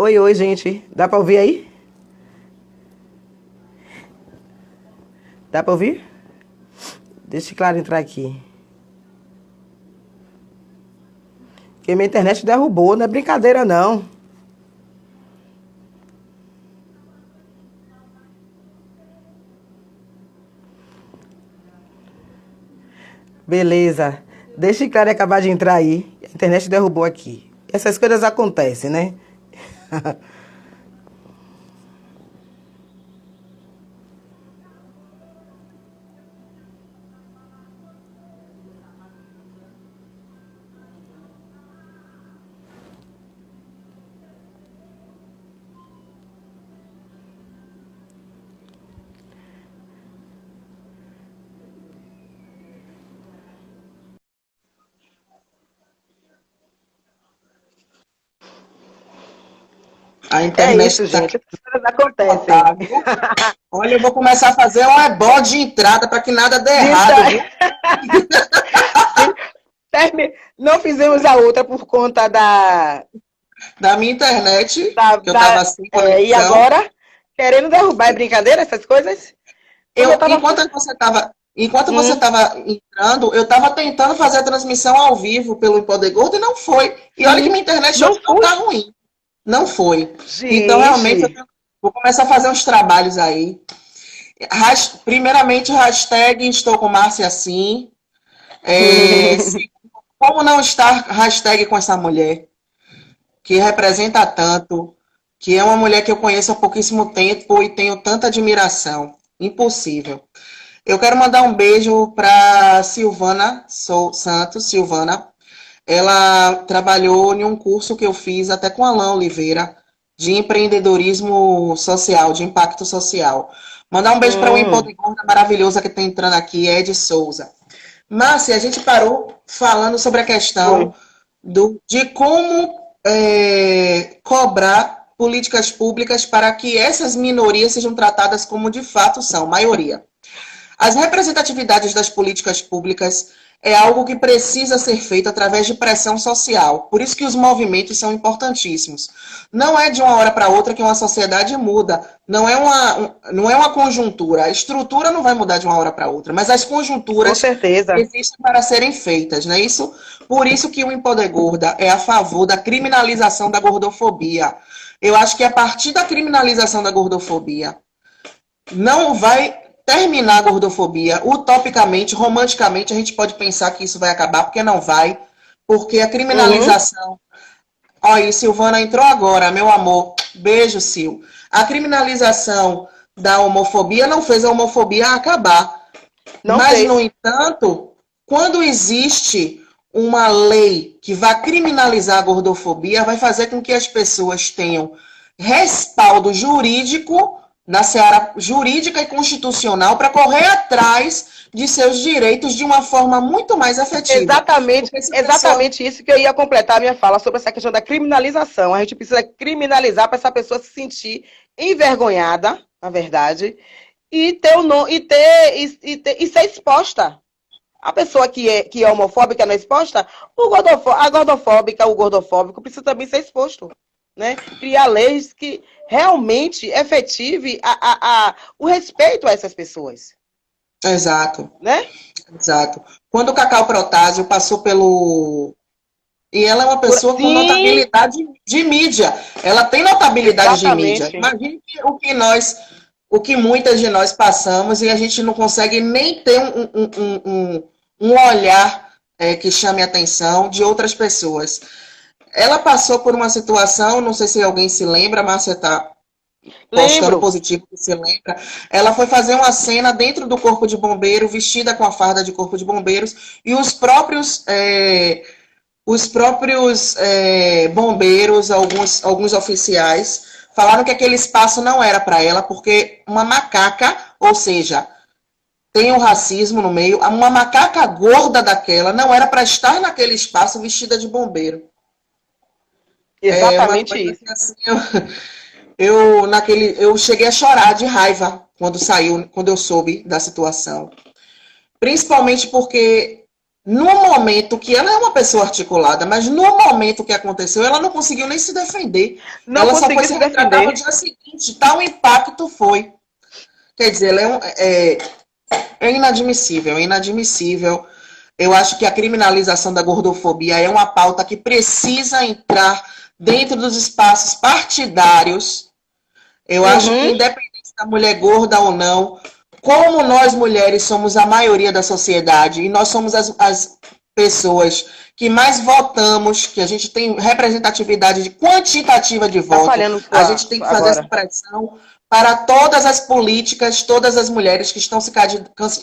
Oi, oi, gente. Dá pra ouvir aí? Dá pra ouvir? Deixa claro entrar aqui. Porque minha internet derrubou, não é brincadeira não. Beleza. Deixa claro acabar de entrar aí. A internet derrubou aqui. Essas coisas acontecem, né? A É internet isso, está aqui gente. Essas coisas acontecem. botar, viu? Olha, eu vou começar a fazer um ebó de entrada para que nada dê Dita... errado, viu? Não fizemos a outra por conta Da minha internet, da, que eu estava da sem e conexão. agora, querendo derrubar, é brincadeira essas coisas? Quando eu Eu, tava. enquanto você Hum, estava entrando, eu estava tentando fazer a transmissão ao vivo pelo Empoder Gordo e não foi. E olha que sim, minha internet não hoje não fui. está ruim. Não foi. Então, realmente, Gente. vou começar a fazer uns trabalhos aí. Primeiramente, hashtag estou com Márcia assim. Como não estar hashtag com essa mulher, que representa tanto, que é uma mulher que eu conheço há pouquíssimo tempo e tenho tanta admiração. Impossível. Eu quero mandar um beijo para Silvana Santos. Silvana, ela trabalhou em um curso que eu fiz até com Alain Oliveira, de empreendedorismo social, de impacto social. Mandar um beijo para o Hum, Empoder Gorda maravilhosa que está entrando aqui, Ed Souza. Márcia, a gente parou falando sobre a questão foi. de como cobrar políticas públicas para que essas minorias sejam tratadas como de fato são, maioria. As representatividades das políticas públicas é algo que precisa ser feito através de pressão social. Por isso que os movimentos são importantíssimos. Não é de uma hora para outra que uma sociedade muda. Não é uma conjuntura. A estrutura não vai mudar de uma hora para outra, mas as Com conjunturas certeza. existem para serem feitas, não é isso? Por isso que o Empoder Gorda é a favor da criminalização da gordofobia. Eu acho que a partir da criminalização da gordofobia, não vai terminar a gordofobia. Utopicamente, romanticamente, a gente pode pensar que isso vai acabar, porque não vai. Porque a Uhum. criminalização. Olha, Silvana entrou agora, meu amor. Beijo, Sil. A criminalização da homofobia não fez a homofobia acabar. Não Mas, no fez. entanto, quando existe uma lei que vai criminalizar a gordofobia, vai fazer com que as pessoas tenham respaldo jurídico na seara jurídica e constitucional para correr atrás de seus direitos de uma forma muito mais efetiva. Exatamente, Porque se a pessoa. exatamente isso que eu ia completar a minha fala sobre essa questão da criminalização. A gente precisa criminalizar para essa pessoa se sentir envergonhada, na verdade, e ter o no, e ser exposta. A pessoa que é homofóbica não é exposta, a gordofóbica, o gordofóbico precisa também ser exposto. Né? Criar leis que realmente efetive o respeito a essas pessoas. Exato, Né? exato. Quando o Cacau Protásio passou pelo. E ela é uma pessoa com Sim, notabilidade de mídia. Ela tem notabilidade de mídia. exatamente. Imagine o que muitas de nós passamos e a gente não consegue nem ter um olhar que chame a atenção de outras pessoas. Ela passou por uma situação, não sei se alguém se lembra, mas você está postando Lembro. positivo que se lembra. Ela foi fazer uma cena dentro do corpo de bombeiro, vestida com a farda de corpo de bombeiros, e os próprios bombeiros, alguns oficiais, falaram que aquele espaço não era para ela, porque uma macaca, ou seja, tem o racismo no meio, uma macaca gorda daquela não era para estar naquele espaço vestida de bombeiro. É uma Exatamente coisa isso. que assim, eu cheguei a chorar de raiva quando eu soube da situação. Principalmente porque no momento que ela é uma pessoa articulada, mas no momento que aconteceu, ela não conseguiu nem se defender. Não Ela só foi conseguiu se se retratar no defender. dia seguinte. Tal impacto foi. Quer dizer, ela é inadmissível, é inadmissível. Eu acho que a criminalização da gordofobia é uma pauta que precisa entrar dentro dos espaços partidários. Eu acho que, Uhum. independente da mulher gorda ou não, como nós mulheres somos a maioria da sociedade e nós somos as pessoas que mais votamos, que a gente tem representatividade quantitativa de Tá voto, falhando a gente tem que fazer essa agora. pressão para todas as políticas, todas as mulheres que estão se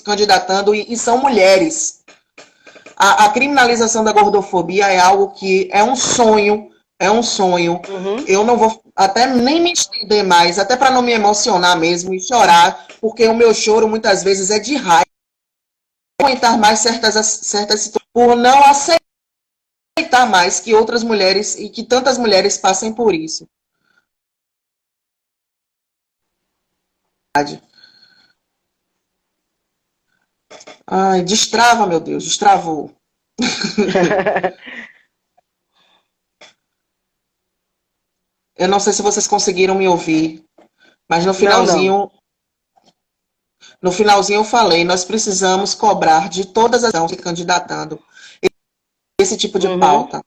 candidatando e são mulheres. A criminalização da gordofobia é algo que é um sonho, é um sonho. Uhum. Eu não vou até nem me estender mais, até para não me emocionar mesmo e chorar, porque o meu choro muitas vezes é de raiva. Não aguentar mais certas situações por não aceitar mais que outras mulheres e que tantas mulheres passem por isso. Ai, destrava, meu Deus, destravou. Eu não sei se vocês conseguiram me ouvir, mas Não, não. no finalzinho eu falei, nós precisamos cobrar de todas as se candidatando esse tipo de Uhum. pauta,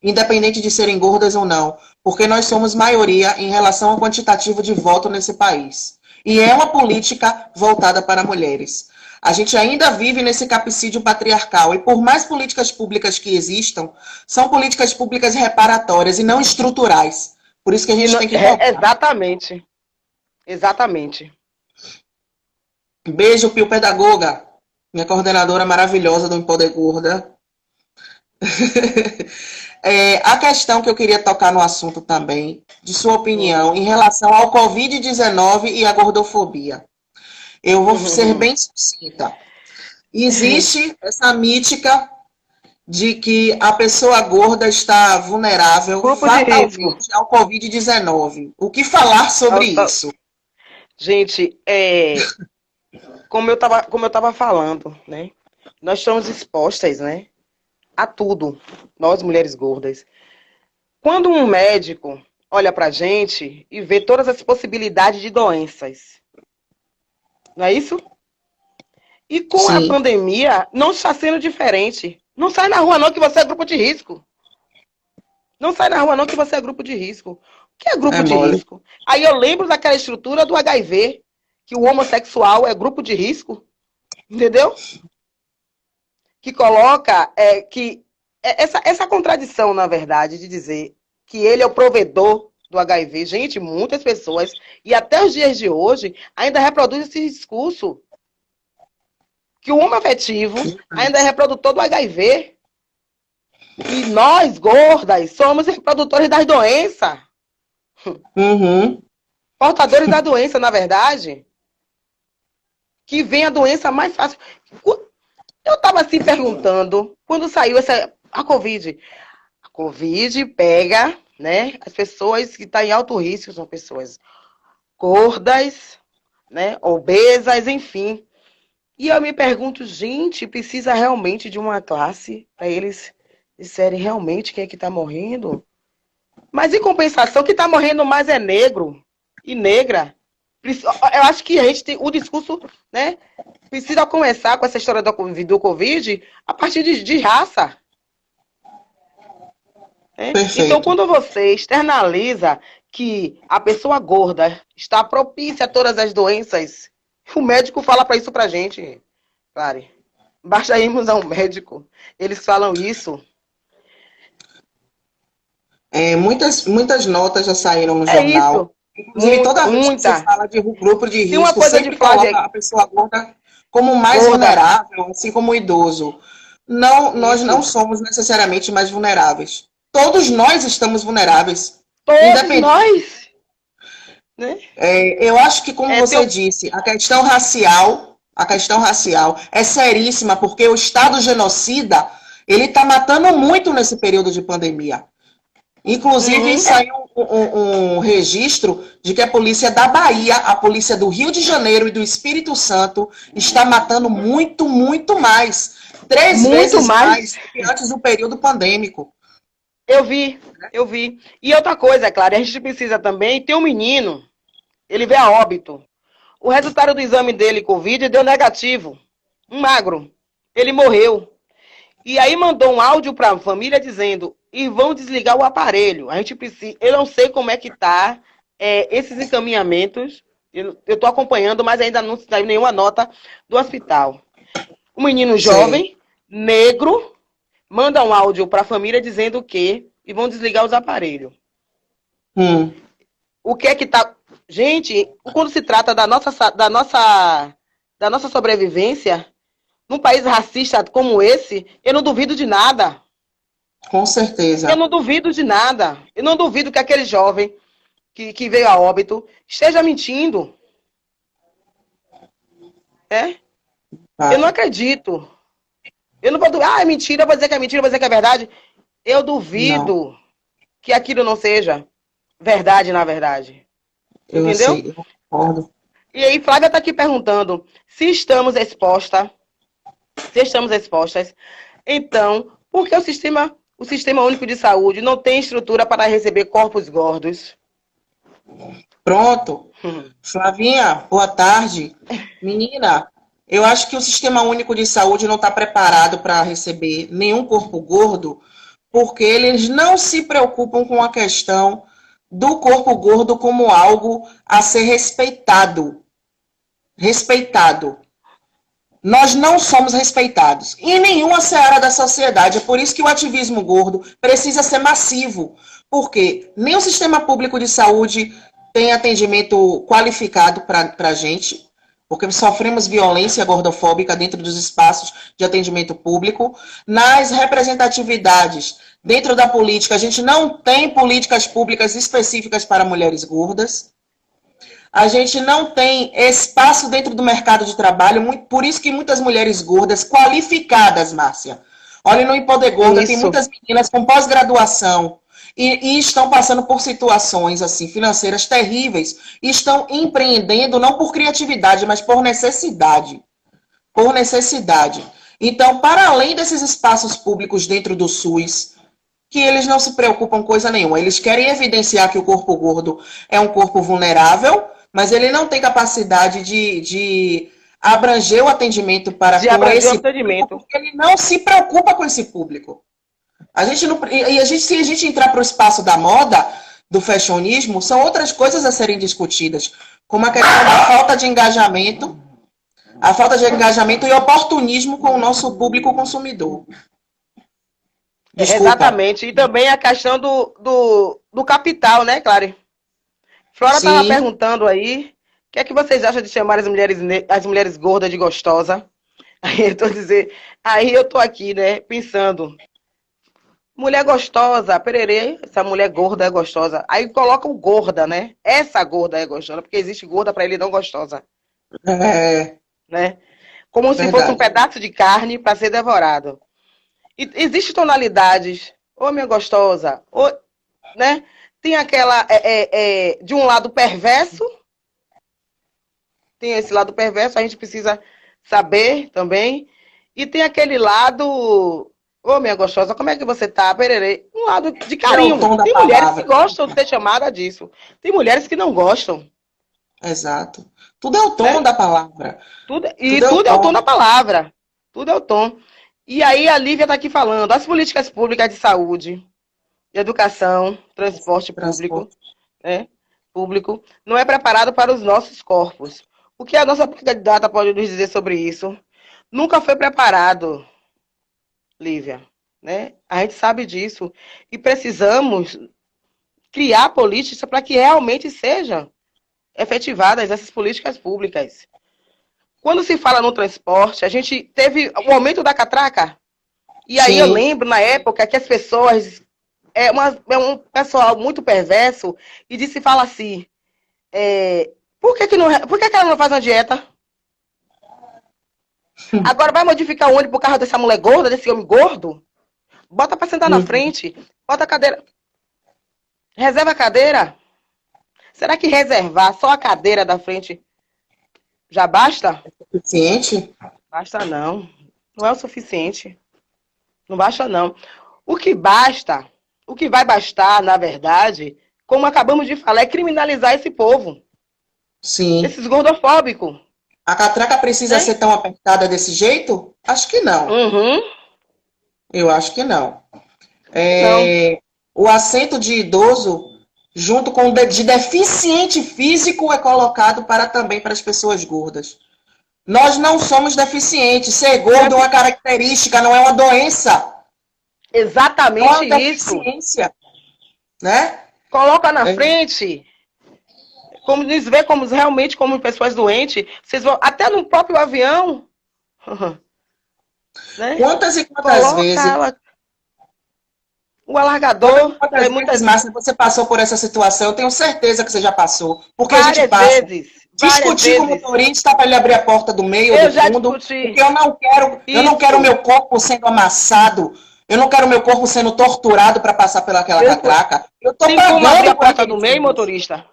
independente de serem gordas ou não, porque nós somos maioria em relação ao quantitativo de voto nesse país. E é uma política voltada para mulheres. A gente ainda vive nesse capicídio patriarcal, e por mais políticas públicas que existam, são políticas públicas reparatórias e não estruturais. Por isso que a E gente tem que cobrar. exatamente. Exatamente. Beijo, Pio Pedagoga, minha coordenadora maravilhosa do Empoder Gorda. A questão que eu queria tocar no assunto também, de sua opinião, Uhum. em relação ao Covid-19 e à gordofobia. Eu vou ser Uhum. bem sucinta. Existe essa mítica de que a pessoa gorda está vulnerável Grupo de risco. fatalmente ao Covid-19. O que falar sobre isso? Gente, como eu tava falando, né? Nós estamos expostas, né? A tudo. Nós, mulheres gordas. Quando um médico olha pra gente e vê todas as possibilidades de doenças, não é isso? E com a Sim, pandemia, não está sendo diferente. Não sai na rua não que você é grupo de risco. Não sai na rua não que você é grupo de risco. O que é é grupo de mole. risco? Aí eu lembro daquela estrutura do HIV, que o homossexual é grupo de risco, entendeu? Que coloca essa contradição, na verdade, de dizer que ele é o provedor do HIV. Gente, muitas pessoas, e até os dias de hoje, ainda reproduzem esse discurso que o homoafetivo ainda é reprodutor do HIV. E nós, gordas, somos reprodutores das doenças. Uhum. Portadores da doença, na verdade. Que vem a doença mais fácil. Eu estava assim perguntando, quando saiu a Covid. A Covid pega, né? As pessoas que estão em alto risco são pessoas gordas, né? Obesas, enfim. E eu me pergunto, gente, precisa realmente de uma classe para eles disserem realmente quem é que está morrendo? Mas em compensação, quem está morrendo mais é negro e negra. Eu acho que a gente tem o discurso, né? Precisa começar com essa história do Covid a partir de raça. Né? Então, Perfeito. quando você externaliza que a pessoa gorda está propícia a todas as doenças, o médico fala para isso pra gente, Clary. Basta irmos a um médico. Eles falam isso. Muitas notas já saíram no É jornal. isso. Inclusive, toda vez que se Muita. fala de grupo de Se uma risco, coisa de sempre coloca Flávia a pessoa gorda como mais gorda, vulnerável, assim como o idoso. Não, nós não isso. somos necessariamente mais vulneráveis. Todos nós estamos vulneráveis. Todos Independente. nós, né? Eu acho que, como Tem você disse, a questão racial é seríssima, porque o Estado genocida, ele está matando muito nesse período de pandemia. Inclusive, Uhum. saiu um registro de que a polícia da Bahia, a polícia do Rio de Janeiro e do Espírito Santo está matando muito, muito mais. 3 vezes Muito mais. mais do que antes do período pandêmico. Eu vi, eu vi. E outra coisa, é claro, a gente precisa também ter um menino, ele veio a óbito. O resultado do exame dele, Covid, deu negativo. Um magro. Ele morreu. E aí mandou um áudio para a família dizendo, e vão desligar o aparelho. A gente precisa. Eu não sei como é que tá esses encaminhamentos. Eu estou acompanhando, mas ainda não saiu nenhuma nota do hospital. Um menino Sei. jovem, negro, manda um áudio para a família dizendo que e vão desligar os aparelhos. Hum. O que é que tá. Gente, quando se trata da nossa sobrevivência, num país racista como esse, eu não duvido de nada. Com Eu certeza. não duvido de nada. Eu não duvido que aquele jovem que veio a óbito esteja mentindo. É? Eu não Tá. acredito. Eu não vou. É mentira, eu vou dizer que é mentira, eu vou dizer que é verdade. Eu Não, duvido que aquilo não seja verdade, na verdade. eu Entendeu? sei, eu concordo. E aí, Flávia está aqui perguntando se estamos expostas, então, por que o sistema único de saúde não tem estrutura para receber corpos gordos? Pronto. Flavinha, boa tarde. Menina, eu acho que o Sistema Único de Saúde não está preparado para receber nenhum corpo gordo, porque eles não se preocupam com a questão do corpo gordo como algo a ser respeitado. Respeitado. Nós não somos respeitados em nenhuma seara da sociedade. É por isso que o ativismo gordo precisa ser massivo. Porque nem o sistema público de saúde tem atendimento qualificado para a gente, porque sofremos violência gordofóbica dentro dos espaços de atendimento público. Nas representatividades, dentro da política, a gente não tem políticas públicas específicas para mulheres gordas. A gente não tem espaço dentro do mercado de trabalho, por isso que muitas mulheres gordas, qualificadas, Márcia. Olha, no Empoder Gorda tem Isso. muitas meninas com pós-graduação e estão passando por situações assim financeiras terríveis e estão empreendendo não por criatividade, mas por necessidade. Por necessidade. Então, para além desses espaços públicos dentro do SUS, que eles não se preocupam com coisa nenhuma. Eles querem evidenciar que o corpo gordo é um corpo vulnerável, mas ele não tem capacidade de abranger o atendimento para De com abranger o esse público, atendimento. porque ele não se preocupa com esse público. A gente não, e a gente, se a gente entrar para o espaço da moda, do fashionismo, são outras coisas a serem discutidas, como a questão da falta de engajamento e oportunismo com o nosso público consumidor. Desculpa. Exatamente. E também a questão do capital, né, Clary? Flora estava Sim. perguntando aí, o que é que vocês acham de chamar as mulheres gordas de gostosa? Aí eu tô aqui, né, pensando, mulher gostosa, pererê, essa mulher gorda é gostosa. Aí coloca o gorda, né? Essa gorda é gostosa, porque existe gorda para ele não gostosa, É né? Como se fosse um verdade. pedaço de carne para ser devorado. E existem tonalidades, ô minha gostosa, ô, né? Tem aquela, de um lado perverso, tem esse lado perverso, a gente precisa saber também. E tem aquele lado, ô minha gostosa, como é que você tá? Pererê. Um lado de É o carinho. tom da Tem mulheres que palavra. gostam de ser chamada disso. Tem mulheres que não gostam, Exato. Tudo é o tom né? da palavra. E Tudo é o tudo é o tom tom. da palavra. Tudo é o tom. E aí a Lívia está aqui falando, as políticas públicas de saúde, de educação, transporte público, Transporte. né? Público, não é preparado para os nossos corpos. O que a nossa candidata pode nos dizer sobre isso? Nunca foi preparado, Lívia, né? A gente sabe disso. E precisamos criar políticas para que realmente sejam efetivadas essas políticas públicas. Quando se fala no transporte, a gente teve o aumento da catraca. E aí eu Sim. lembro, na época, que as pessoas... um pessoal muito perverso e disse, fala assim, por que ela não faz uma dieta? Agora vai modificar o ônibus por causa dessa mulher gorda, desse homem gordo? Bota pra sentar na Uhum. frente, bota a cadeira. Reserva a cadeira? Será que reservar só a cadeira da frente já basta? Suficiente? Basta não. Não é o suficiente. Não basta não. O que basta, o que vai bastar, na verdade, como acabamos de falar, é criminalizar esse povo. Sim. Esses gordofóbicos. A catraca precisa Né? ser tão apertada desse jeito? Acho que não. Uhum. Eu acho que não. Não. O assento de idoso, junto com o de deficiente físico, é colocado também para as pessoas gordas. Nós não somos deficientes. Ser gordo é uma característica, não é uma doença. Não é Exatamente uma isso. deficiência, né? Coloca na frente, como nos vê como realmente como pessoas doentes. Vocês vão até no próprio avião, né? Quantas e quantas Coloca vezes, ela, o alargador, muitas Márcia, você passou por essa situação? Eu tenho certeza que você já passou. Porque a gente várias passa. vezes, várias Discutir com o vezes. motorista para ele abrir a porta do meio ou Eu do já fundo, porque discuti eu não quero o isso. meu corpo sendo amassado, eu não quero o meu corpo sendo torturado para passar pelaquela Eu, catraca. Eu estou tem como abrir pagando a por porta aquele do meio, serviço. motorista?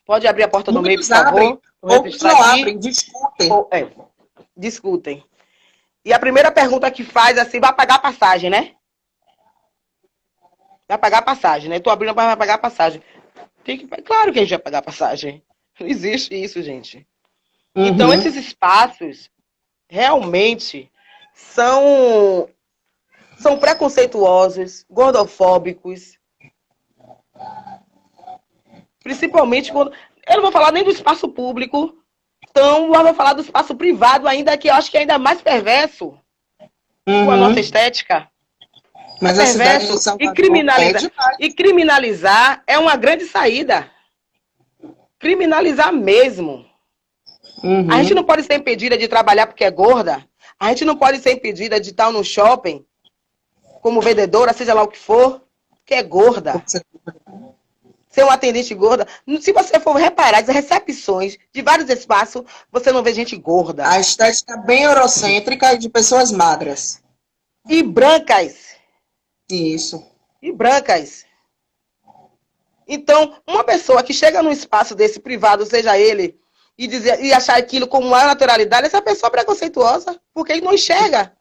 Pode abrir a porta do meio, por Muitos abrem, favor? Vou outros registrar não aqui. abrem, discutem. Discutem. E a primeira pergunta que faz assim, vai pagar a passagem, né? Vai pagar a passagem, né? Tô abrindo para pagar a passagem. Claro que a gente vai pagar a passagem. Não existe isso, gente. Então, Uhum. esses espaços realmente são preconceituosos, gordofóbicos, principalmente quando. Eu não vou falar nem do espaço público, então eu vou falar do espaço privado, ainda que eu acho que é ainda mais perverso com a nossa Uhum. estética. É Mas a cidade de perverso. E Salvador é criminalizar. demais. E criminalizar é uma grande saída. Criminalizar mesmo. A gente não Uhum. pode ser impedida de trabalhar porque é gorda. A gente não pode ser impedida de estar no shopping como vendedora, seja lá o que for, que é gorda. Ser uma atendente gorda. Se você for reparar as recepções de vários espaços, você não vê gente gorda. A estética bem eurocêntrica e de pessoas magras. E brancas. Isso. E brancas. Então, uma pessoa que chega num espaço desse privado, seja ele, e achar aquilo como uma naturalidade, essa pessoa é preconceituosa, porque ele não enxerga.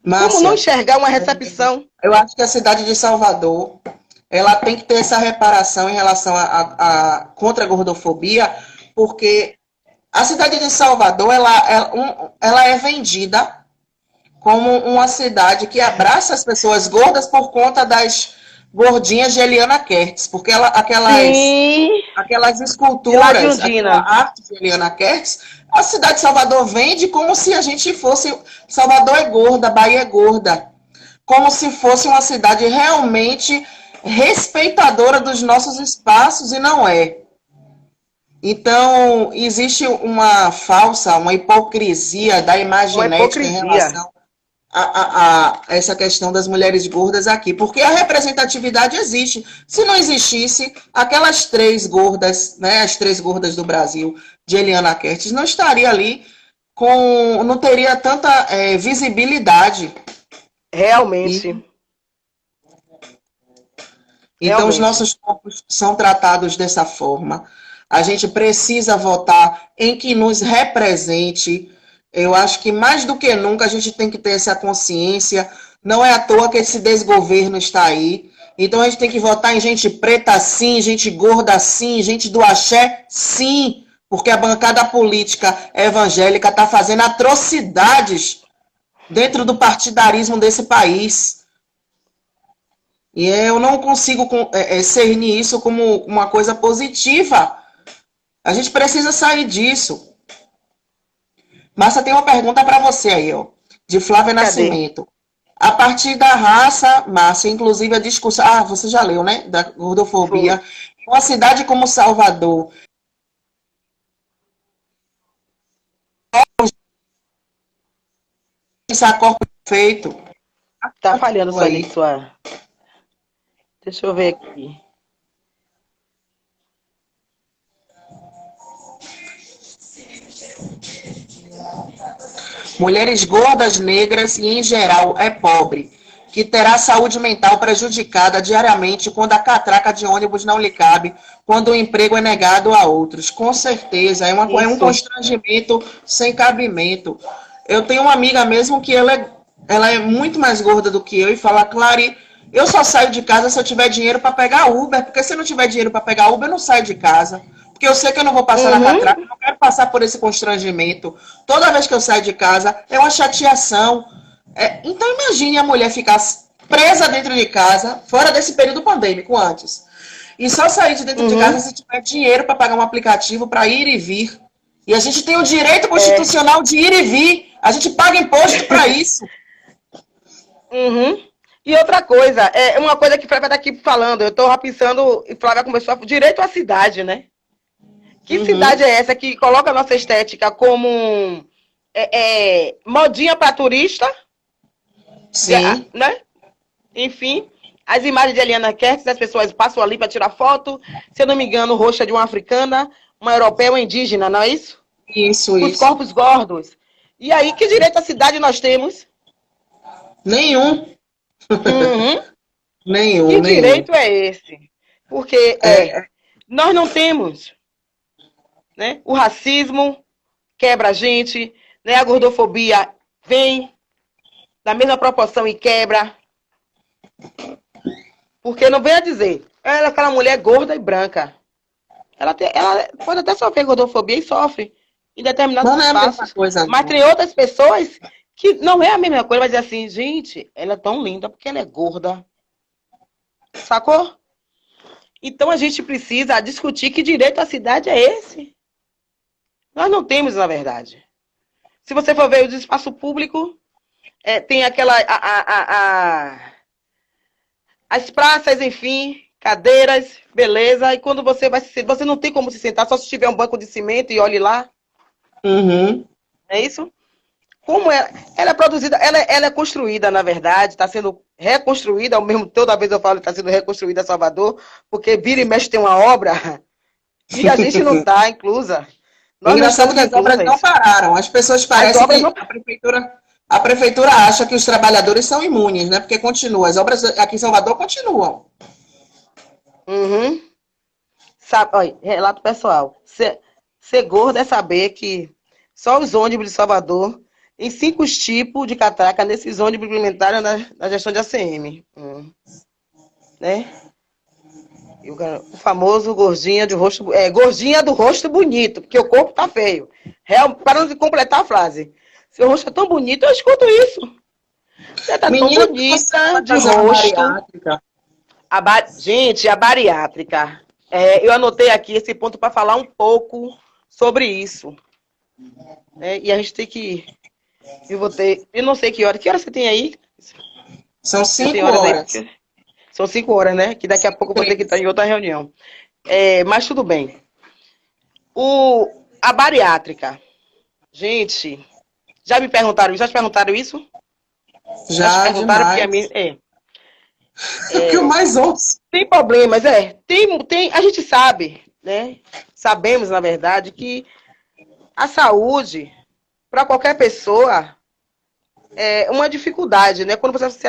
Como não Márcia, enxergar uma recepção? eu acho que a cidade de Salvador, ela tem que ter essa reparação em relação contra a gordofobia, porque a cidade de Salvador, ela é vendida como uma cidade que abraça as pessoas gordas por conta das gordinhas de Eliana Kertz, porque Sim, aquelas de lá de esculturas, aquela Undina. arte de Eliana Kertz, a cidade de Salvador vende como se a gente fosse. Salvador é gorda, Bahia é gorda. Como se fosse uma cidade realmente respeitadora dos nossos espaços, e não é. Então, existe uma hipocrisia da Uma imaginética em hipocrisia. relação a essa questão das mulheres gordas aqui, porque a representatividade existe. Se não existisse, aquelas três gordas, né, as três gordas do Brasil, de Eliana Kertz, não estaria ali não teria tanta visibilidade. Realmente. Então, os Realmente. nossos corpos são tratados dessa forma. A gente precisa votar em que nos represente. Eu acho que mais do que nunca a gente tem que ter essa consciência. Não é à toa que esse desgoverno está aí. Então, a gente tem que votar em gente preta, sim, gente gorda, sim, gente do axé, sim. Porque a bancada política evangélica está fazendo atrocidades dentro do partidarismo desse país. E eu não consigo cernir isso como uma coisa positiva. A gente precisa sair disso. Márcia, tem uma pergunta para você aí, ó, de Flávia Cadê? Nascimento. A partir da raça, Márcia, inclusive a discussão. Ah, você já leu, né? Da Foi. gordofobia. Uma cidade como Salvador, esse corpo feito. Tá falhando Aí. sua. Deixa eu ver aqui. Mulheres gordas, negras e, em geral, é pobre, que terá a saúde mental prejudicada diariamente quando a catraca de ônibus não lhe cabe, quando o emprego é negado a outros. Com certeza, é um Isso. constrangimento sem cabimento. Eu tenho uma amiga mesmo que ela é muito mais gorda do que eu e fala, Clary, eu só saio de casa se eu tiver dinheiro para pegar Uber, porque se eu não tiver dinheiro para pegar Uber, eu não saio de casa. Porque eu sei que eu não vou passar na catraca, eu não quero passar por esse constrangimento. Toda vez que eu saio de casa, é uma chateação. Então imagine a mulher ficar presa dentro de casa, fora desse período pandêmico antes. E só sair de dentro de casa se tiver dinheiro para pagar um aplicativo para ir e vir. E a gente tem o direito constitucional de ir e vir. A gente paga imposto para isso. E outra coisa, é uma coisa que Flávia está aqui falando, eu estou pensando, e Flávia começou a direito à cidade, né? Que cidade é essa que coloca a nossa estética como modinha para turista? Sim. Né? Enfim, as imagens de Eliana Kertz, as pessoas passam ali para tirar foto, se eu não me engano, roxa de uma africana, uma europeia, uma indígena, não é isso? Isso. Os corpos gordos. E aí, que direito à cidade nós temos? Nenhum. Nenhum. Que direito é esse? Porque nós não temos, né? O racismo quebra a gente, né? A gordofobia vem da mesma proporção e quebra. Porque não venha dizer, ela é aquela mulher gorda e branca. Ela pode até sofrer gordofobia e sofre em determinados espaços. Mas tem outras pessoas que não é a mesma coisa, mas é assim, gente, ela é tão linda porque ela é gorda. Sacou? Então a gente precisa discutir que direito à cidade é esse. Nós não temos, na verdade. Se você for ver o espaço público, tem aquela... as praças, enfim, cadeiras, beleza. E quando você vai se sentar, você não tem como se sentar, só se tiver um banco de cimento e olhe lá. É isso? Como ela é produzida, ela é construída, na verdade, está sendo reconstruída, ao mesmo toda vez eu falo que está sendo reconstruída Salvador, porque vira e mexe tem uma obra e a gente não está inclusa. Nós engraçado que as obras não pararam. As pessoas parecem que a prefeitura acha que os trabalhadores são imunes, né? Porque continua. As obras aqui em Salvador continuam. Sabe, olha, relato pessoal. Ser gordo é saber que só os ônibus de Salvador, em 5 tipos de catraca, nesses ônibus implementaram na gestão de ACM. Né? E o famoso gordinha do rosto bonito, porque o corpo tá feio. Para não completar a frase. Seu rosto é tão bonito, eu escuto isso. Você tá tão bonita de rosto. Gente, a bariátrica. Eu anotei aqui esse ponto para falar um pouco sobre isso. E a gente tem que... Eu não sei que hora. Que hora você tem aí? São 5 horas. São 5 horas, né? Que daqui a pouco eu vou ter que estar em outra reunião. Mas tudo bem. A bariátrica. Gente, já te perguntaram isso? Já te perguntaram porque a minha... o que eu mais ouço. Tem problemas, a gente sabe, né? Sabemos, na verdade, que a saúde, para qualquer pessoa, é uma dificuldade, né? Quando você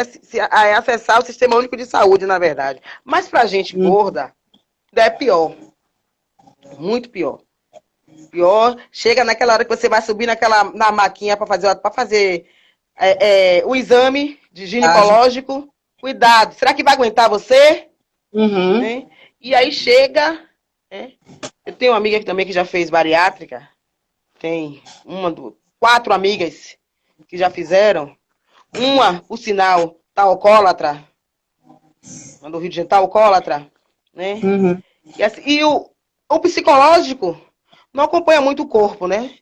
acessar o Sistema Único de Saúde, na verdade. Mas para a gente gorda, é pior. Muito pior. Chega naquela hora que você vai subir na maquinha para fazer o exame de ginecológico. Cuidado, será que vai aguentar você? Né? E aí chega... Eu tenho uma amiga aqui também que já fez bariátrica. Tem 4 amigas que já fizeram. Uma, por sinal, tá alcoólatra. Do Rio de Janeiro, tá alcoólatra. Né? E o psicológico não acompanha muito o corpo, né?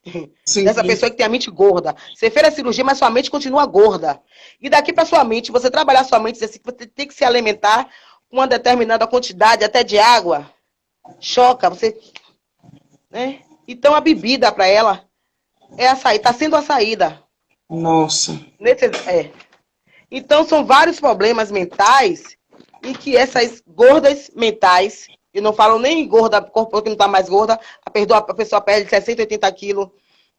Dessa pessoa que tem a mente gorda. Você fez a cirurgia, mas sua mente continua gorda. E daqui para sua mente, você trabalhar sua mente, assim, você tem que se alimentar com uma determinada quantidade, até de água, choca, você... Né? Então a bebida para ela é a saída, está sendo a saída. Nossa. Então são vários problemas mentais em que essas gordas mentais, eu não falo nem gorda, corpo que não está mais gorda, a pessoa perde 60, 80 quilos,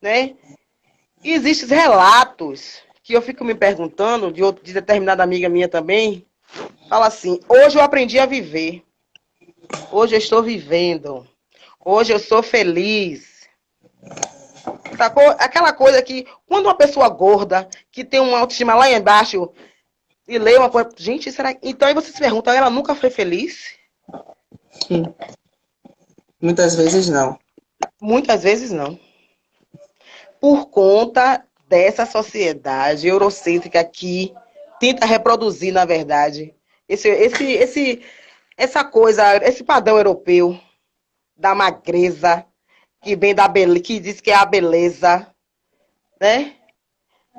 né? E existem relatos que eu fico me perguntando, de determinada amiga minha também, fala assim, hoje eu aprendi a viver, hoje eu estou vivendo, hoje eu sou feliz. Sacou? Aquela coisa que, quando uma pessoa gorda, que tem uma autoestima lá embaixo, e lê uma coisa, gente, será que... Então aí você se pergunta, ela nunca foi feliz? Sim. Muitas vezes não. Muitas vezes não. Por conta dessa sociedade eurocêntrica que tenta reproduzir, na verdade, essa coisa, esse padrão europeu da magreza, que vem da beleza, que diz que é a beleza, né?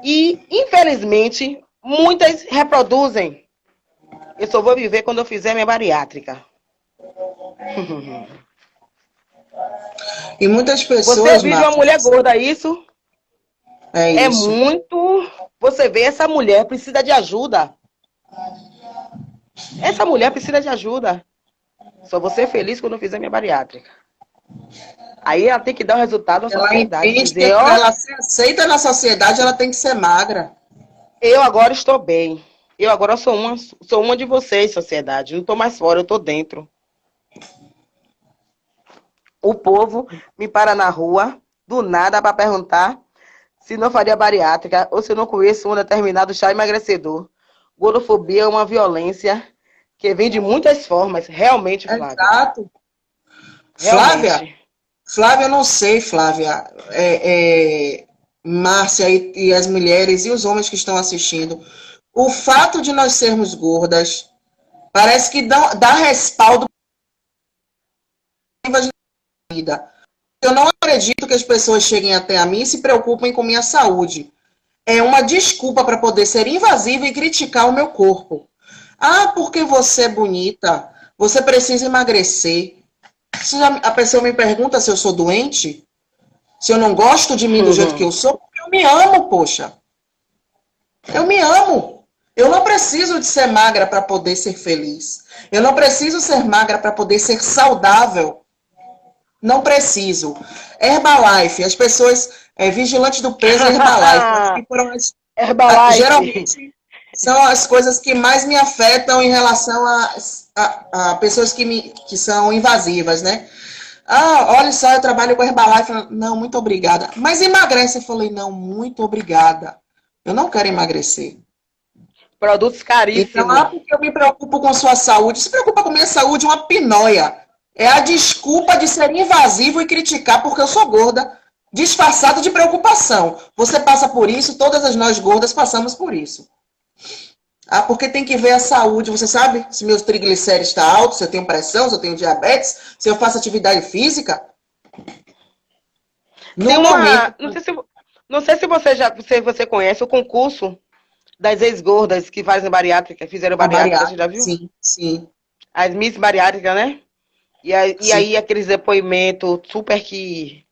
E, infelizmente, muitas reproduzem. Eu só vou viver quando eu fizer minha bariátrica. E muitas Você pessoas, vive uma Márcia, mulher gorda, isso é é isso. muito... Você vê, essa mulher precisa de ajuda. Essa mulher precisa de ajuda. Só vou ser feliz quando eu fizer minha bariátrica. Aí ela tem que dar o resultado à Ela sociedade. entende que Dizer, para ó, ela ser aceita na sociedade, ela tem que ser magra. eu agora estou bem. Eu agora sou uma de vocês, sociedade. Não estou mais fora, eu estou dentro. O povo me para na rua, do nada, para perguntar se não faria bariátrica ou se eu não conheço um determinado chá emagrecedor. Gordofobia é uma violência que vem de muitas formas. Realmente, Flávia. Exato. Flávia, Realmente. Flávia, eu não sei, Flávia, Márcia e as mulheres e os homens que estão assistindo, o fato de nós sermos gordas parece que dá respaldo para a vida. Eu não acredito que as pessoas cheguem até a mim e se preocupem com minha saúde. É uma desculpa para poder ser invasiva e criticar o meu corpo. Ah, porque você é bonita, você precisa emagrecer. Se a pessoa me pergunta se eu sou doente, se eu não gosto de mim do jeito que eu sou, porque eu me amo, poxa. Eu me amo. Eu não preciso de ser magra para poder ser feliz. Eu não preciso ser magra para poder ser saudável. Não preciso. Herbalife, as pessoas, vigilantes do peso e Herbalife, acho que foram Herbalife. geralmente são as coisas que mais me afetam em relação a pessoas que são invasivas, né? Ah, olha só, eu trabalho com Herbalife. Não, muito obrigada. Mas emagrece. Eu falei, não, muito obrigada. Eu não quero emagrecer. Produtos Então, caríssimos. porque eu me preocupo com sua saúde. Se preocupa com minha saúde, uma pinóia. É a desculpa de ser invasivo e criticar porque eu sou gorda, disfarçado de preocupação. Você passa por isso, todas as nós gordas passamos por isso. Ah, porque tem que ver a saúde. Você sabe se meus triglicéridos estão altos, se eu tenho pressão, se eu tenho diabetes, se eu faço atividade física. No Tem uma. momento. Não sei se você conhece o concurso das ex-gordas que fazem bariátrica, fizeram A bariátrica, você bariátrica, já viu? sim, sim. As Miss Bariátrica, né? E Sim. aí aqueles depoimentos super que.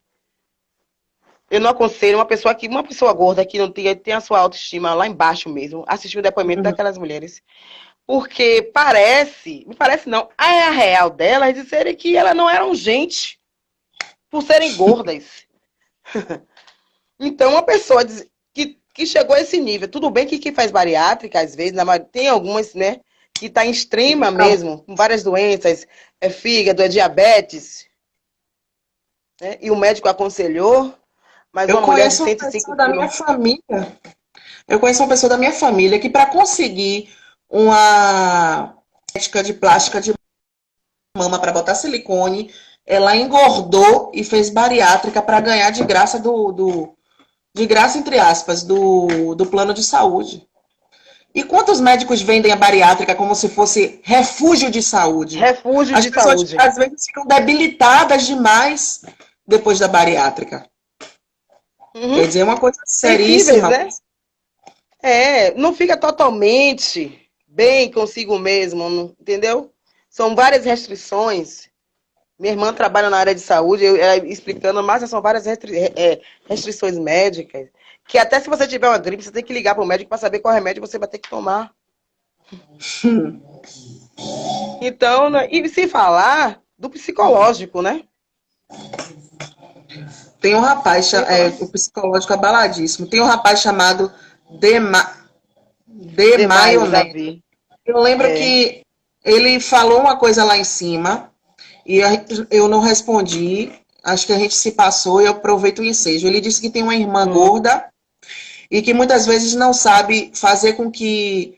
Eu não aconselho uma pessoa gorda que não tem a sua autoestima lá embaixo mesmo, assistir o depoimento Uhum. daquelas mulheres. Porque me parece não, a real delas disserem que elas não eram gente por serem gordas. Então, uma pessoa que chegou a esse nível, tudo bem que quem faz bariátrica, às vezes, tem algumas, né, que está em extrema mesmo, com várias doenças, é fígado, é diabetes, né, e o médico aconselhou, mas Eu uma mulher de conheço uma 105 pessoa da minha quilos. família. Eu conheço uma pessoa da minha família que, para conseguir uma estética de plástica de mama para botar silicone, ela engordou e fez bariátrica para ganhar de graça de graça, entre aspas, do plano de saúde. E quantos médicos vendem a bariátrica como se fosse refúgio de saúde? Refúgio As de pessoas, saúde. às vezes, ficam debilitadas demais depois da bariátrica. Uhum. Quer dizer, é uma coisa Sensíveis, seríssima. né? Não fica totalmente bem consigo mesmo, entendeu? São várias restrições. Minha irmã trabalha na área de saúde, ela explicando, mas são várias restrições médicas, que até se você tiver uma gripe, você tem que ligar para o médico para saber qual remédio você vai ter que tomar. Então, e se falar do psicológico, né? Tem um rapaz, o psicológico abaladíssimo. Tem um rapaz chamado De, de Demais, maionese. Davi. Eu lembro É. que ele falou uma coisa lá em cima e eu não respondi. Acho que a gente se passou e eu aproveito o ensejo. Ele disse que tem uma irmã Hum. gorda e que muitas vezes não sabe fazer com que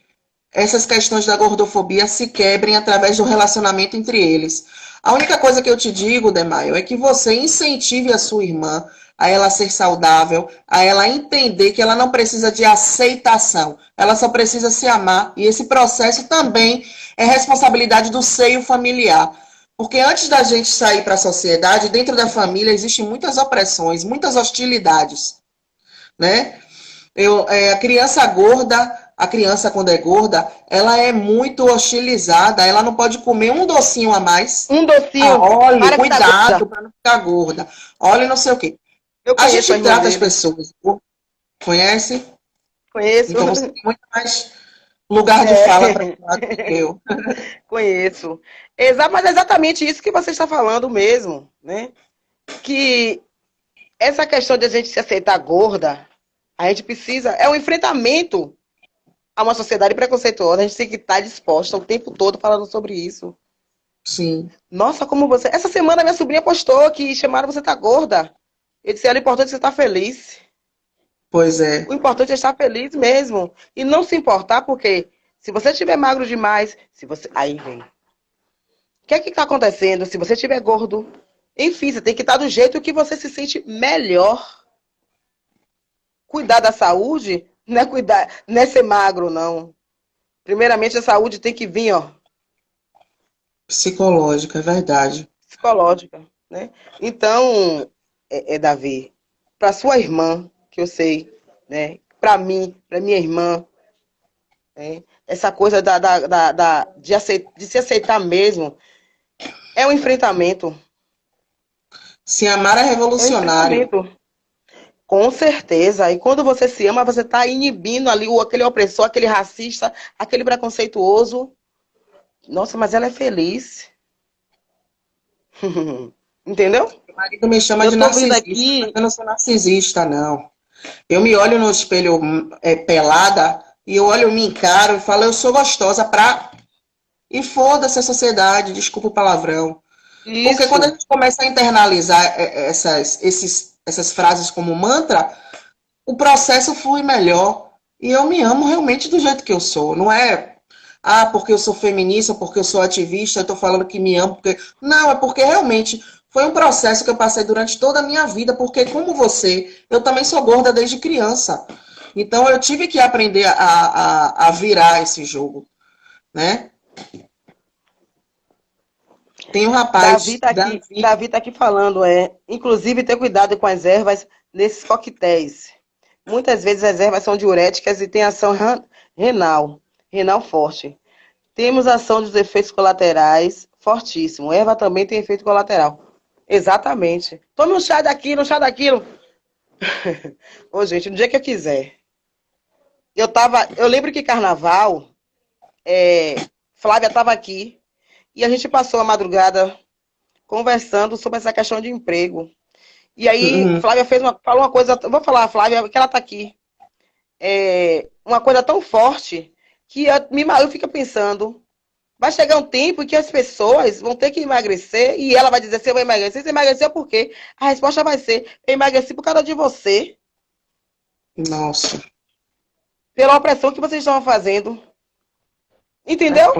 essas questões da gordofobia se quebrem através do relacionamento entre eles. A única coisa que eu te digo, Demaio, é que você incentive a sua irmã a ela ser saudável, a ela entender que ela não precisa de aceitação, ela só precisa se amar, e esse processo também é responsabilidade do seio familiar. Porque antes da gente sair para a sociedade, dentro da família existem muitas opressões, muitas hostilidades, né? A criança gorda, a criança quando é gorda, ela é muito hostilizada, ela não pode comer um docinho a mais. Um Ah, docinho olhe, para que tá gorda. cuidado para não ficar gorda. Olhe, não sei o quê. Eu A conheço a gente irmã trata as dele. pessoas, conhece? Conheço. Então você tem muito mais lugar de fala para É. falar do que eu. Conheço. Mas é exatamente isso que você está falando mesmo, né? Que essa questão de a gente se aceitar gorda, a gente precisa. É um enfrentamento a uma sociedade preconceituosa. A gente tem que estar disposta o tempo todo falando sobre isso. Sim, Nossa, como você. Essa semana minha sobrinha postou que chamaram você tá gorda. Eu disse, era importante você estar feliz. pois O é. importante é estar feliz mesmo. E não se importar, porque se você estiver magro demais, se você. Aí vem. O que é que está acontecendo? Se você estiver gordo, enfim, você tem que estar do jeito que você se sente melhor. Cuidar da saúde não é cuidar, não é ser magro, não. Primeiramente, a saúde tem que vir, ó, Psicológica, é verdade. psicológica, né? Então, Davi, para sua irmã, que eu sei, né? Para mim, para minha irmã, né? Essa coisa de se aceitar mesmo é um enfrentamento. Se amar é É um revolucionário. enfrentamento. Com certeza. E quando você se ama, você está inibindo ali aquele opressor, aquele racista, aquele preconceituoso. Nossa, mas ela é feliz. Entendeu? Meu marido me chama Eu de tô vendo narcisista, mas aqui. eu não sou narcisista, não. Eu me olho no espelho pelada e eu olho, me encaro e falo, eu sou gostosa pra. E foda-se a sociedade, desculpa o palavrão. Porque quando a Isso. gente começa a internalizar essas frases como mantra, o processo flui melhor. E eu me amo realmente do jeito que eu sou. Não é, porque eu sou feminista, porque eu sou ativista, eu tô falando que me amo. Porque... Não, é porque realmente foi um processo que eu passei durante toda a minha vida. Porque, como você, eu também sou gorda desde criança. Então, eu tive que aprender a virar esse jogo, né? Tem um rapaz, Davi. Davi tá aqui falando, inclusive ter cuidado com as ervas nesses coquetéis. Muitas vezes as ervas são diuréticas e têm ação renal, renal forte. Temos ação dos efeitos colaterais fortíssimo. Erva também tem efeito colateral. Exatamente. Tome um chá daquilo, um chá daquilo. Ô, gente, no dia que eu quiser. Eu lembro que carnaval, Flávia estava aqui e a gente passou a madrugada conversando sobre essa questão de emprego. E aí, Uhum. Flávia falou uma coisa, vou falar, Flávia, que ela está aqui. Uma coisa tão forte que eu fico pensando, vai chegar um tempo em que as pessoas vão ter que emagrecer e ela vai dizer, você vai emagrecer? Você emagreceu por quê? A resposta vai ser, eu emagreci por causa de você, Nossa. pela opressão que vocês estão fazendo. Entendeu?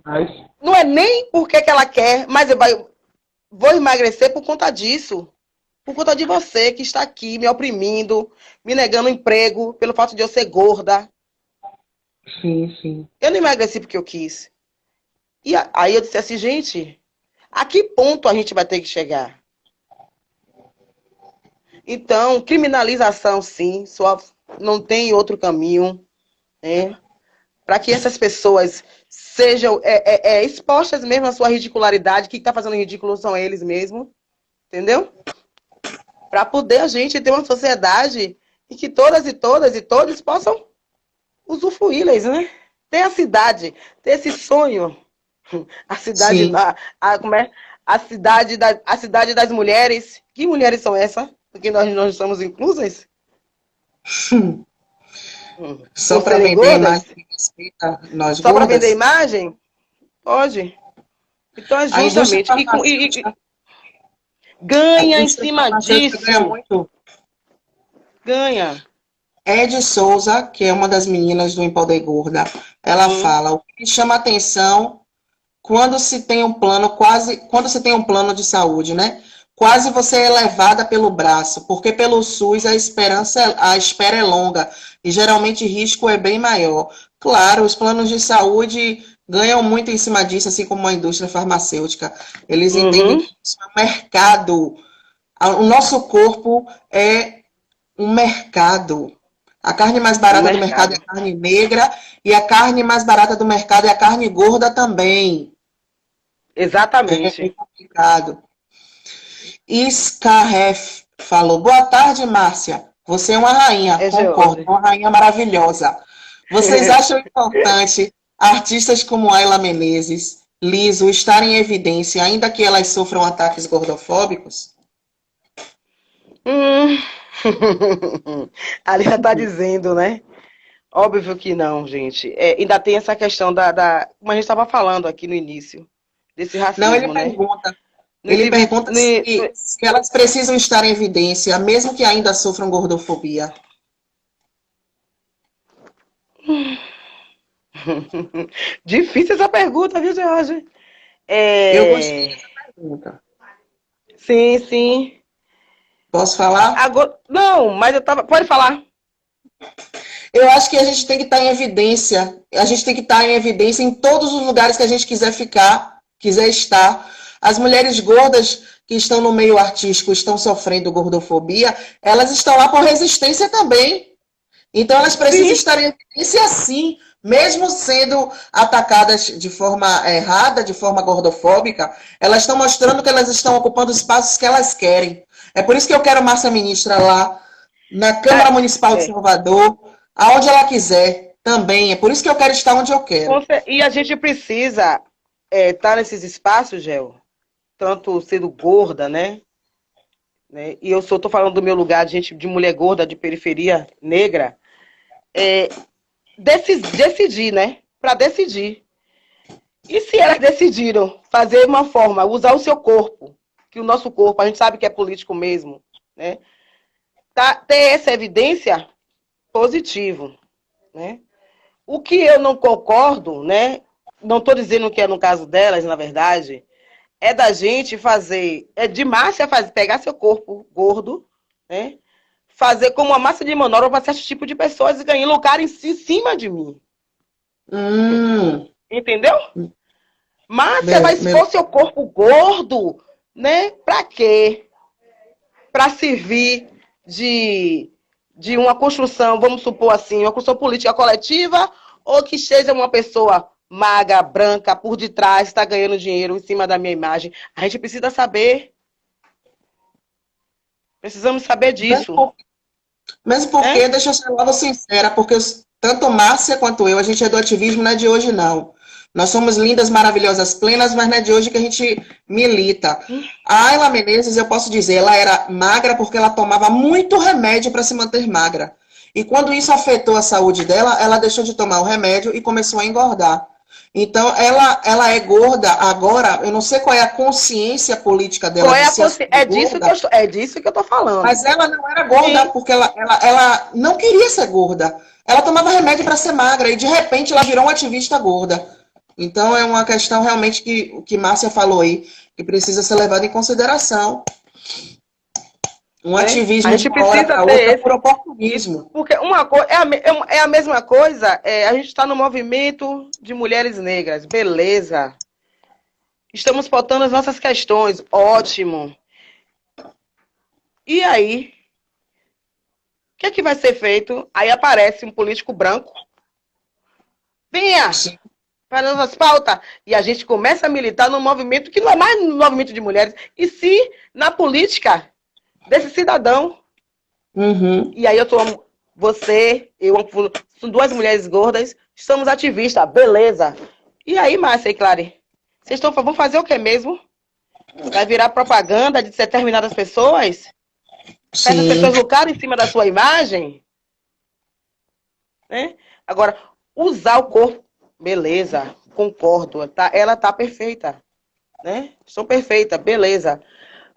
Mas, Não é nem porque que ela quer, mas vou emagrecer por conta disso. Por conta de você que está aqui me oprimindo, me negando emprego, pelo fato de eu ser gorda. sim, sim. Eu não emagreci porque eu quis. E aí eu disse assim, gente, a que ponto a gente vai ter que chegar? Então, criminalização, sim, só não tem outro caminho, né? Para que essas pessoas sejam expostas mesmo à sua ridicularidade, quem está fazendo ridículo são eles mesmos, entendeu? Para poder a gente ter uma sociedade em que todas e todos possam usufruí-las, né? Ter a cidade, ter esse sonho. A cidade, Sim. como é? A cidade das mulheres. Que mulheres são essas? Porque nós não estamos inclusas? Só Por para serem vender a imagem gordas? que respeita nós Só para vender gordas? imagem? Pode. Então é A indústria justamente. farmacêutica, a Ganha em indústria cima farmacêutica ganha disso. muito. Ganha. Ed Souza, que é uma das meninas do Empoder Gorda, ela Uhum. fala: o que chama atenção quando se tem um plano quando se tem um plano de saúde, né? Quase você é levada pelo braço, porque pelo SUS a espera é longa e geralmente o risco é bem maior. Claro, os planos de saúde ganham muito em cima disso, assim como a indústria farmacêutica. Eles entendem Uhum. que isso é um mercado. O nosso corpo é um mercado. A carne mais Um barata do mercado é mercado. a carne negra e a carne mais barata do mercado é a carne gorda também. É Exatamente. complicado. Iscarref falou: boa tarde, Márcia. Você é uma rainha, É concordo, George. uma rainha maravilhosa. Vocês acham importante artistas como Ayla Menezes, Liso, estarem em evidência, ainda que elas sofram ataques gordofóbicos? Hum. Ali já está dizendo, né? Óbvio que não, gente. Ainda tem essa questão como a gente estava falando aqui no início, desse Não, racismo, né? ele pergunta se elas precisam estar em evidência, mesmo que ainda sofram gordofobia. Difícil essa pergunta, viu, George? Eu gostei É... dessa pergunta. Sim, sim. Posso falar? Agora... Não, mas eu tava. Pode falar. Eu acho que a gente tem que estar em evidência. A gente tem que estar em evidência em todos os lugares que a gente quiser ficar, quiser estar. As mulheres gordas que estão no meio artístico, estão sofrendo gordofobia, elas estão lá por resistência também. Então elas precisam Sim, estar em evidência sim, mesmo sendo atacadas de forma errada, de forma gordofóbica, elas estão mostrando que elas estão ocupando espaços que elas querem. É por isso que eu quero Márcia Ministra lá na Câmara a- Municipal de é. Salvador, aonde ela quiser também. É por isso que eu quero estar onde eu quero. E a gente precisa estar nesses espaços, Gel, tanto sendo gorda, né? E tô falando do meu lugar de gente de mulher gorda de periferia negra, decidir, né? Para decidir. E se elas decidiram fazer uma forma, usar o seu corpo, que o nosso corpo, a gente sabe que é político mesmo, né? Ter essa evidência, positivo, né? O que eu não concordo, né? Não estou dizendo que é no caso delas, na verdade, é da gente fazer, de Márcia pegar seu corpo gordo, né? Fazer como uma massa de manobra para certo tipo de pessoas e ganhar lugar em cima de mim. Hum, Entendeu? Márcia vai me- expor seu corpo gordo, né? Para quê? Para servir de uma construção, vamos supor assim, uma construção política coletiva, ou que seja uma pessoa magra, branca, por detrás, está ganhando dinheiro em cima da minha imagem. A gente precisa saber. Precisamos saber disso. mesmo, mesmo Né? porque, deixa eu ser logo sincera, porque tanto Márcia quanto eu, a gente é do ativismo, não é de hoje, não. Nós somos lindas, maravilhosas, plenas, mas não é de hoje que a gente milita. A Ayla Menezes, eu posso dizer, ela era magra porque ela tomava muito remédio para se manter magra. E quando isso afetou a saúde dela, ela deixou de tomar o remédio e começou a engordar. Então, ela é gorda agora, eu não sei qual é a consciência política dela Qual é de a se consciência? assumir gorda, É disso que eu estou falando. mas ela não era gorda Sim. porque ela não queria ser gorda. Ela tomava remédio para ser magra e de repente ela virou uma ativista gorda. Então é uma questão realmente que o que Márcia falou aí, que precisa ser levada em consideração. Um Né? A ativismo de gente uma hora precisa para outra ter por isso, oportunismo. porque uma coisa é a mesma coisa. A gente está no movimento de mulheres negras, beleza? Estamos pautando as nossas questões, ótimo. E aí, o que é que vai ser feito? Aí aparece um político branco, venha Sim. para nossas pautas. E a gente começa a militar num movimento que não é mais um movimento de mulheres, e sim na política desse cidadão. Uhum. E aí eu, são duas mulheres gordas, somos ativistas, beleza. E aí, Márcia e Clary, vão fazer o que mesmo? Vai virar propaganda de determinadas pessoas? Para essas Sim. pessoas lucrarem em cima da sua imagem? né? Agora, usar o corpo, beleza, concordo, tá? Ela tá perfeita, né? Sou perfeita, beleza.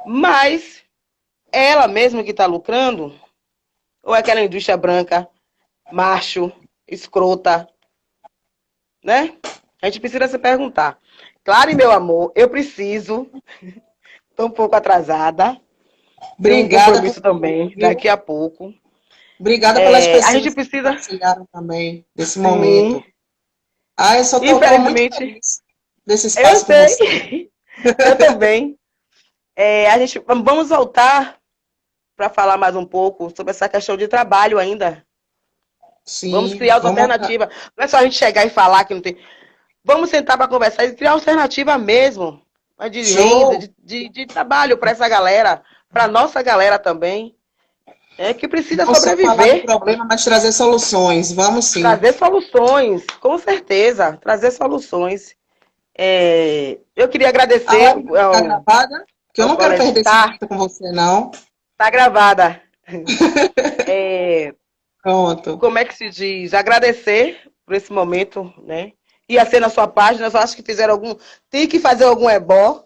Mas ela mesma que tá lucrando, ou é aquela indústria branca, macho, escrota, né? A gente precisa se perguntar. Claro, meu amor, eu preciso, tô um pouco atrasada, tenho um Obrigada por compromisso tudo, também, viu? daqui a pouco. Obrigada pelas A gente pessoas que precisa, compartilharam também desse sim, momento. Ah, eu só estou muito infelizmente, feliz desse eu espaço com você. sei, eu também. A gente, vamos voltar para falar mais um pouco sobre essa questão de trabalho ainda. Vamos Sim, criar outra vamos. alternativa. Não é só a gente chegar e falar que não tem. Vamos sentar para conversar e criar alternativa mesmo. De renda, Show! de trabalho para essa galera, para nossa galera também, que precisa Não só falar do sobreviver. problema, mas trazer soluções. Vamos sim. Trazer soluções, com certeza. Trazer soluções. Eu queria A agradecer live vai ficar gravada, que eu ao não quero colega. perder esse momento com você, não. Tá gravada. Pronto. Como é que se diz? Agradecer por esse momento, né? Ia ser na sua página, eu acho que fizeram algum. Tem que fazer algum ebó,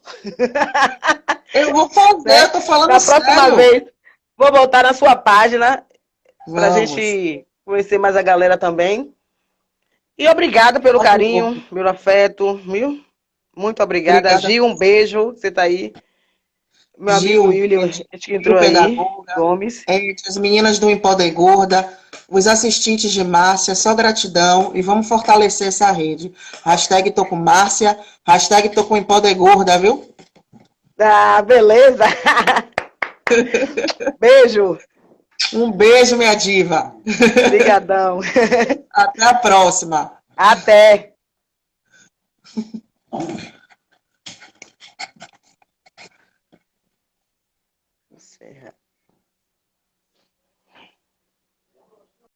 Eu vou fazer, né? eu tô falando Na próxima sério. vez, vou voltar na sua página pra Vamos. gente conhecer mais a galera também. E obrigada pelo Pode ir. carinho, pelo afeto, viu? Muito obrigada. Obrigada, Gil, um beijo. Você tá aí. Meu amigo Gil, William, Gil, que Gil entrou aí, Pedagoga, Gomes. as meninas do Empoder Gorda, os assistentes de Márcia, só gratidão e vamos fortalecer essa rede. Hashtag tô com Márcia, hashtag tô com Empoder Gorda, viu? Ah, beleza. Beijo. Um beijo, minha diva. Obrigadão. Até a próxima. Até. Encerra.